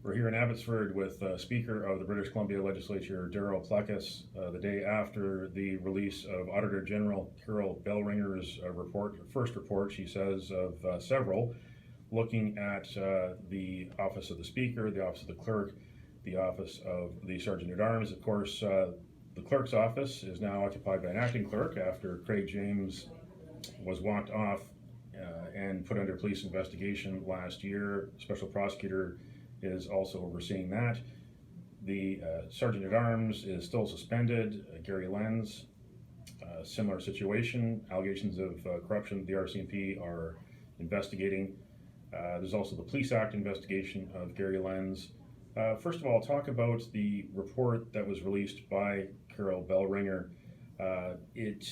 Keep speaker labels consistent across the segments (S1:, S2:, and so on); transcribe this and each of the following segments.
S1: We're here in Abbotsford with Speaker of the British Columbia Legislature, Darryl Plecas, the day after the release of Auditor General Carol Bellringer's first report, she says, of several, looking at the Office of the Speaker, the Office of the Clerk, the Office of the Sergeant-at-Arms. Of course, the Clerk's office is now occupied by an acting clerk after Craig James was walked off and put under police investigation last year. Special prosecutor is also overseeing that. The Sergeant-at-Arms is still suspended. Gary Lenz, similar situation. Allegations of corruption the RCMP are investigating. There's also the Police Act investigation of Gary Lenz. First of all, talk about the report that was released by Carol Bellringer. It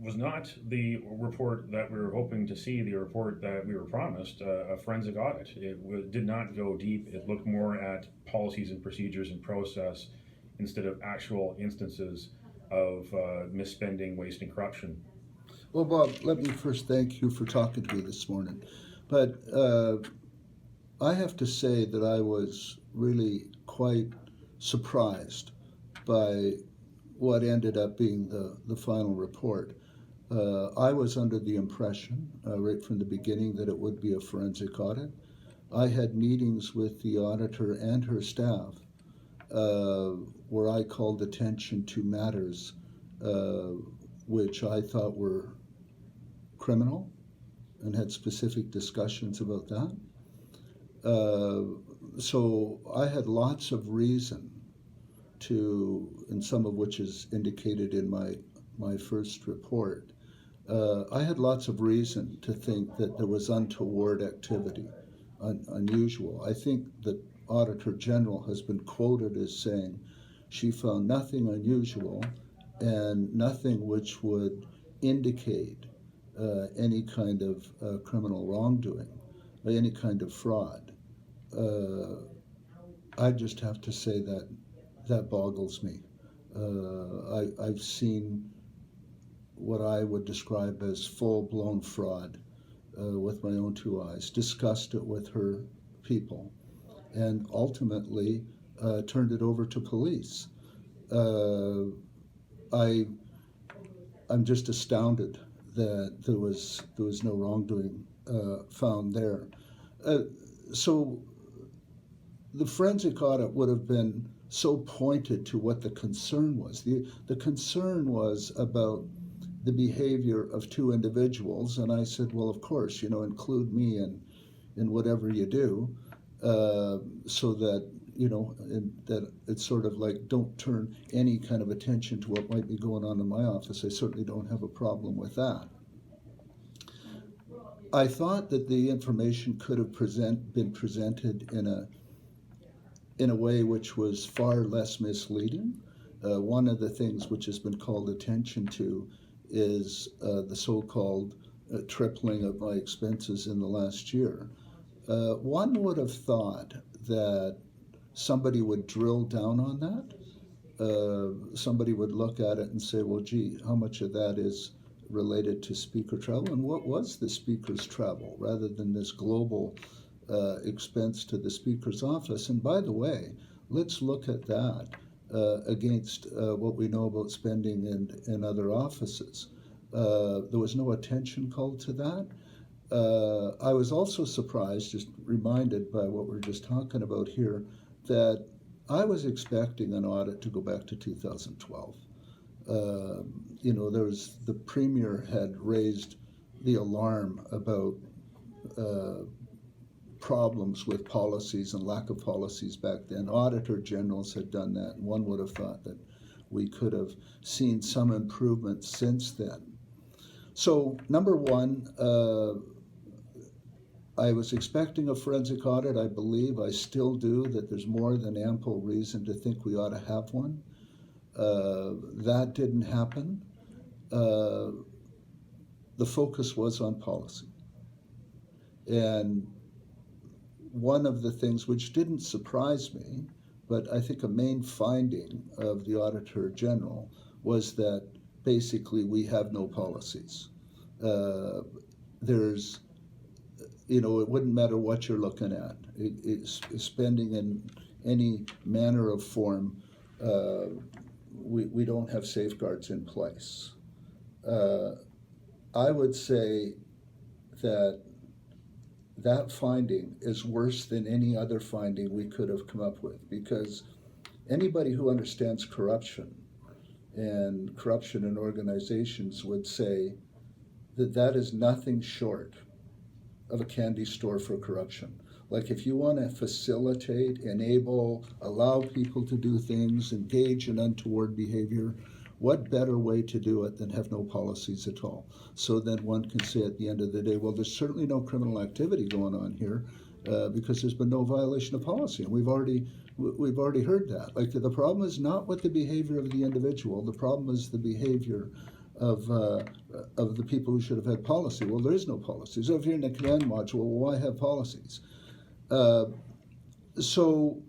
S1: was not the report that we were hoping to see, the report that we were promised, a forensic audit. It did not go deep. It looked more at policies and procedures and process instead of actual instances of misspending, waste, and corruption.
S2: Well, Bob, let me first thank you for talking to me this morning. But I have to say that I was really quite surprised by what ended up being the final report. I was under the impression, right from the beginning, that it would be a forensic audit. I had meetings with the auditor and her staff where I called attention to matters which I thought were criminal and had specific discussions about that. So I had lots of reason to, and some of which is indicated in my first report, I had lots of reason to think that there was untoward activity, unusual. I think that Auditor General has been quoted as saying she found nothing unusual and nothing which would indicate any kind of criminal wrongdoing, any kind of fraud. I just have to say that boggles me. I've seen what I would describe as full-blown fraud with my own two eyes, discussed it with her people, and ultimately turned it over to police. I'm just astounded that there was no wrongdoing found there. So the forensic audit would have been so pointed to what the concern was. The concern was about the behavior of two individuals, and I said, well, of course, include me in whatever you do, so that, that it's sort of like, don't turn any kind of attention to what might be going on in my office. I certainly don't have a problem with that. I thought that the information could have been presented in a way which was far less misleading. One of the things which has been called attention to is the so-called tripling of my expenses in the last year. One would have thought that somebody would drill down on that. Somebody would look at it and say, well, gee, how much of that is related to speaker travel, and what was the speaker's travel, rather than this global expense to the speaker's office. And by the way, let's look at that against what we know about spending in other offices. There was no attention called to that. I was also surprised, just reminded by what we're just talking about here, that I was expecting an audit to go back to 2012. The Premier had raised the alarm about problems with policies and lack of policies back then. Auditor Generals had done that, and one would have thought that we could have seen some improvement since then. So, number one, I was expecting a forensic audit. I believe, I still do, that there's more than ample reason to think we ought to have one. That didn't happen. The focus was on policy. And one of the things which didn't surprise me, but I think a main finding of the Auditor General, was that basically we have no policies. There's it wouldn't matter what you're looking at. It's spending in any manner of form, we don't have safeguards in place. I would say that finding is worse than any other finding we could have come up with, because anybody who understands corruption in organizations would say that is nothing short of a candy store for corruption. Like, if you want to facilitate, enable, allow people to do things, engage in untoward behavior, what better way to do it than have no policies at all? So then one can say at the end of the day, well, there's certainly no criminal activity going on here because there's been no violation of policy. And we've already heard that. Like, the problem is not with the behavior of the individual. The problem is the behavior of the people who should have had policy. Well, there is no policy. So if you're in the command module, well, why have policies? So,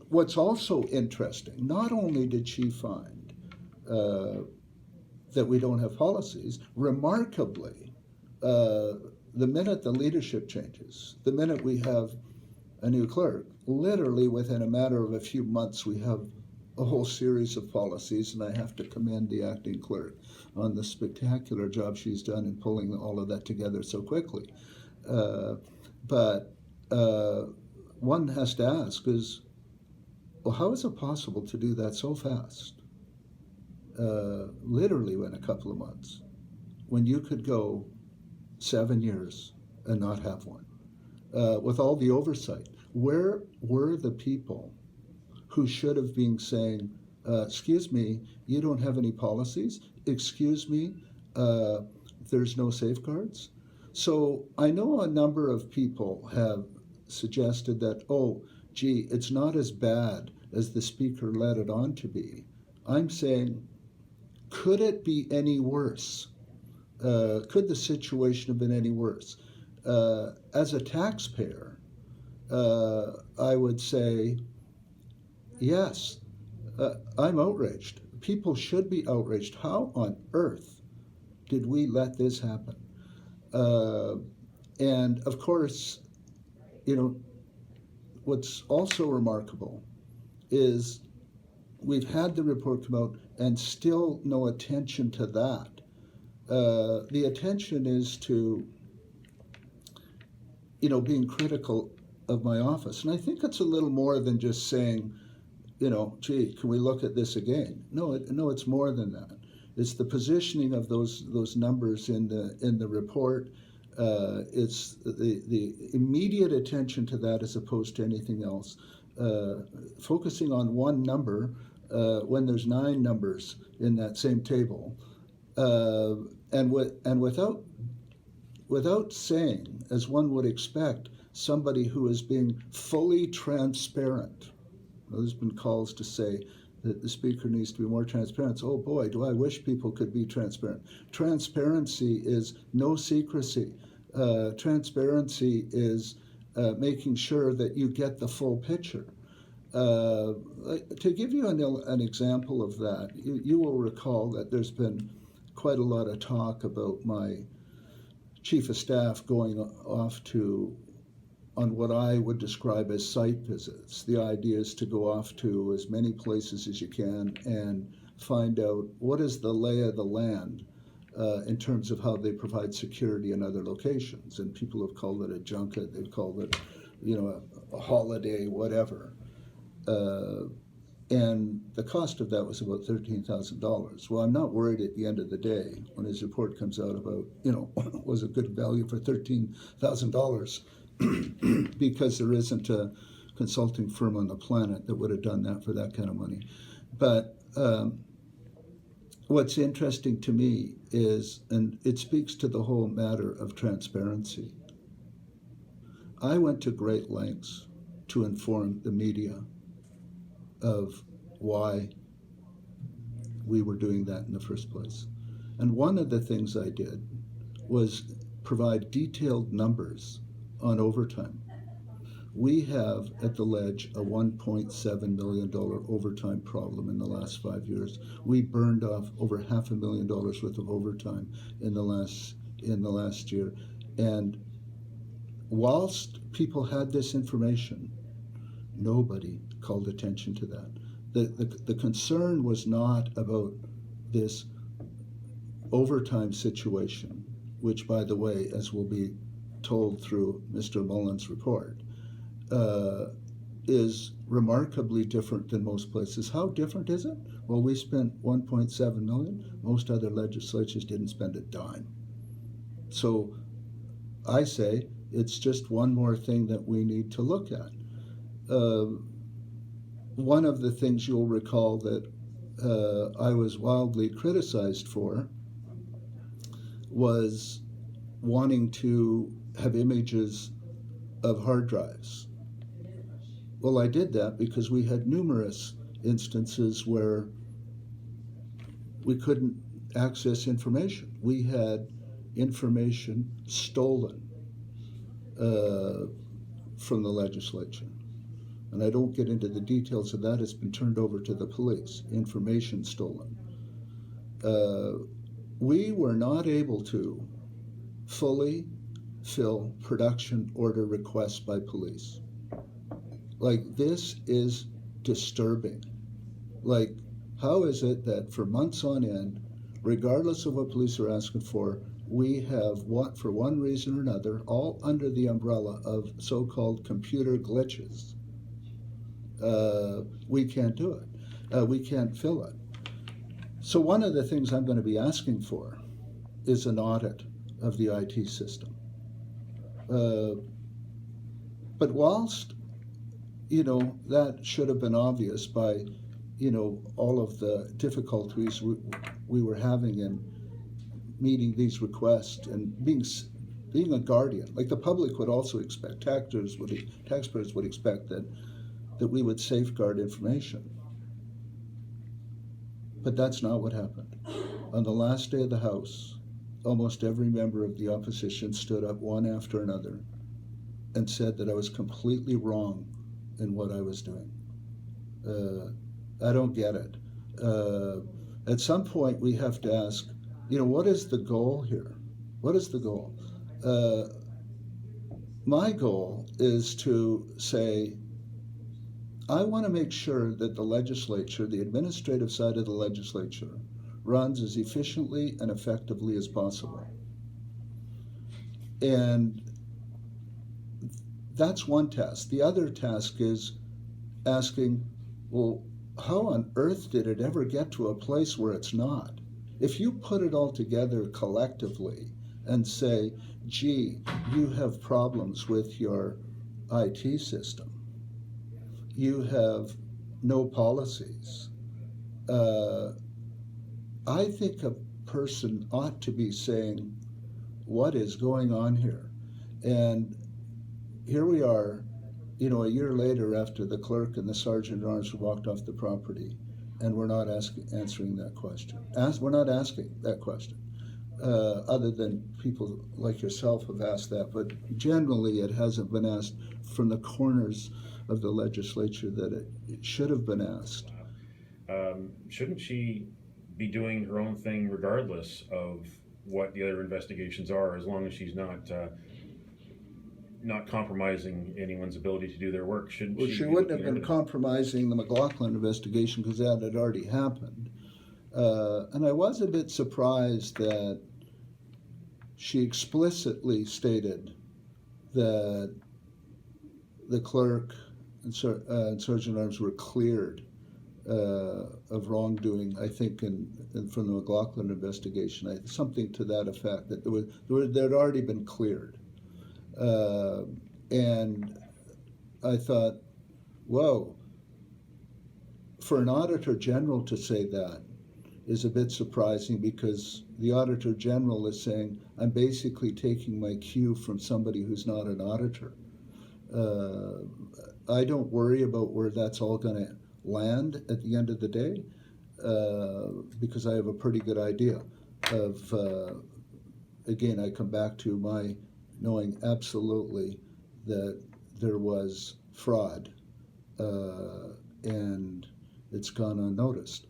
S2: what's also interesting, not only did she find that we don't have policies, remarkably, the minute the leadership changes, the minute we have a new clerk, literally within a matter of a few months, we have a whole series of policies, and I have to commend the acting clerk on the spectacular job she's done in pulling all of that together so quickly. But one has to ask is, well, how is it possible to do that so fast? Literally in a couple of months, when you could go 7 years and not have one. With all the oversight, where were the people who should have been saying, excuse me, you don't have any policies? Excuse me, there's no safeguards? So I know a number of people have suggested that, oh, gee, it's not as bad as the Speaker let it on to be. I'm saying, could it be any worse? Could the situation have been any worse? As a taxpayer, I would say, yes, I'm outraged. People should be outraged. How on earth did we let this happen? And of course, what's also remarkable is we've had the report come out and still no attention to that. The attention is to, being critical of my office. And I think it's a little more than just saying, gee, can we look at this again? No, it's more than that. It's the positioning of those numbers in the report. It's the immediate attention to that as opposed to anything else. Focusing on one number when there's 9 numbers in that same table, and without saying, as one would expect, somebody who is being fully transparent. There's been calls to say that the Speaker needs to be more transparent. Oh boy, do I wish people could be transparent. Transparency is no secrecy. Transparency is making sure that you get the full picture. To give you an example of that, you will recall that there's been quite a lot of talk about my Chief of Staff going off on what I would describe as site visits. The idea is to go off to as many places as you can and find out what is the lay of the land in terms of how they provide security in other locations. And people have called it a junket, they've called it, a holiday, whatever. And the cost of that was about $13,000. Well, I'm not worried at the end of the day when his report comes out about, was a good value for $13,000 because there isn't a consulting firm on the planet that would have done that for that kind of money. But what's interesting to me is, and it speaks to the whole matter of transparency, I went to great lengths to inform the media of why we were doing that in the first place. And one of the things I did was provide detailed numbers on overtime. We have at the Ledge a $1.7 million overtime problem in the last 5 years. We burned off over $500,000 worth of overtime in the last year. And whilst people had this information, nobody called attention to that. The concern was not about this overtime situation, which, by the way, as will be told through Mr. Mullen's report, is remarkably different than most places. How different is it? Well, we spent $1.7 million. Most other legislatures didn't spend a dime. So I say it's just one more thing that we need to look at. One of the things you'll recall that I was wildly criticized for was wanting to have images of hard drives. Well, I did that because we had numerous instances where we couldn't access information. We had information stolen from the legislature. And I don't get into the details of that. It's been turned over to the police. Information stolen. We were not able to fully fill production order requests by police. Like, this is disturbing. Like, how is it that for months on end, regardless of what police are asking for, we have, what, for one reason or another, all under the umbrella of so-called computer glitches, we can't do it. We can't fill it. So one of the things I'm going to be asking for is an audit of the IT system. But whilst, that should have been obvious by, all of the difficulties we were having in meeting these requests and being a guardian, like the public would also expect, taxpayers would expect that we would safeguard information. But that's not what happened. On the last day of the House, almost every member of the opposition stood up one after another and said that I was completely wrong in what I was doing. I don't get it. At some point we have to ask, what is the goal here? What is the goal? My goal is to say, I want to make sure that the legislature, the administrative side of the legislature, runs as efficiently and effectively as possible. And that's one task. The other task is asking, well, how on earth did it ever get to a place where it's not? If you put it all together collectively and say, gee, you have problems with your IT system, you have no policies, I think a person ought to be saying, what is going on here? And here we are, a year later after the clerk and the sergeant at arms walked off the property, and we're not answering that question. We're not asking that question, other than people like yourself have asked that, but generally it hasn't been asked from the corners of the legislature that it should have been asked.
S1: Shouldn't she be doing her own thing regardless of what the other investigations are, as long as she's not compromising anyone's ability to do their work? She
S2: wouldn't have been compromising the McLaughlin investigation because that had already happened. And I was a bit surprised that she explicitly stated that the clerk and Sergeant at Arms were cleared of wrongdoing, I think, from the McLaughlin investigation, something to that effect, that they'd already been cleared. And I thought, whoa, for an Auditor General to say that is a bit surprising, because the Auditor General is saying, I'm basically taking my cue from somebody who's not an auditor. I don't worry about where that's all going to land at the end of the day, because I have a pretty good idea of, again, I come back to my knowing absolutely that there was fraud, and it's gone unnoticed.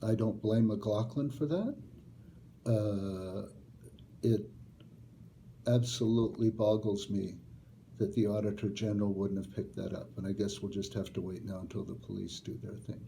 S2: I don't blame McLaughlin for that. absolutely boggles me that the Auditor General wouldn't have picked that up. And I guess we'll just have to wait now until the police do their thing.